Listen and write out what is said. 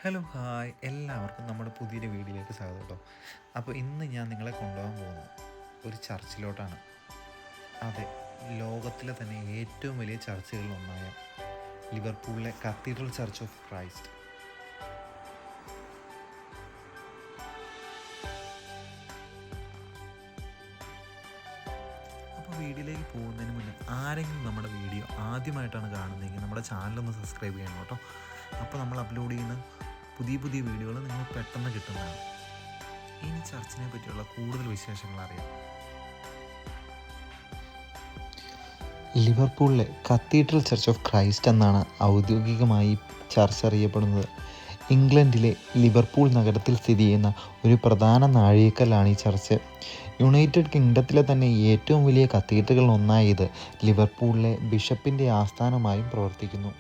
Hello hi എല്ലാവർക്കും നമ്മുടെ പുതിയൊരു വീഡിയോയിലേക്ക് സ്വാഗതം കേട്ടോ. അപ്പോൾ ഇന്ന് ഞാൻ നിങ്ങളെ കൊണ്ടുപോകാൻ പോകുന്നത് ഒരു ചർച്ചിലോട്ടാണ്. അതെ, ലോകത്തിലെ തന്നെ ഏറ്റവും വലിയ ചർച്ചുകളിലൊന്നായ ലിവർപൂളിലെ കത്തീഡ്രൽ ചർച്ച് ഓഫ് ക്രൈസ്റ്റ്. അപ്പോൾ വീഡിയോയിലേക്ക് പോകുന്നതിന് മുന്നേ ആരെങ്കിലും നമ്മുടെ വീഡിയോ ആദ്യമായിട്ടാണ് കാണുന്നതെങ്കിൽ നമ്മുടെ ചാനലൊന്ന് സബ്സ്ക്രൈബ് ചെയ്യണം കേട്ടോ. അപ്പോൾ നമ്മൾ അപ്ലോഡ് ചെയ്യുന്ന പുതിയ പുതിയ വീഡിയോകൾ നിങ്ങൾ പെട്ടെന്ന് കിട്ടുന്നതാണ്. ഇനി ചർച്ചിനെ പറ്റിയുള്ള കൂടുതൽ വിശേഷങ്ങൾ അറിയാം. ലിവർപൂളിലെ കത്തീഡ്രൽ ചർച്ച് ഓഫ് ക്രൈസ്റ്റ് എന്നാണ് ഔദ്യോഗികമായി ചർച്ച് അറിയപ്പെടുന്നത്. ഇംഗ്ലണ്ടിലെ ലിവർപൂൾ നഗരത്തിൽ സ്ഥിതി ചെയ്യുന്ന ഒരു പ്രധാന നാഴികക്കല്ലാണ് ഈ ചർച്ച്. യുണൈറ്റഡ് കിങ്ഡത്തിലെ തന്നെ ഏറ്റവും വലിയ കത്തീഡ്രലുകളിൽ ഒന്നായ ഇത് ലിവർപൂളിലെ ബിഷപ്പിൻ്റെ ആസ്ഥാനമായും പ്രവർത്തിക്കുന്നു.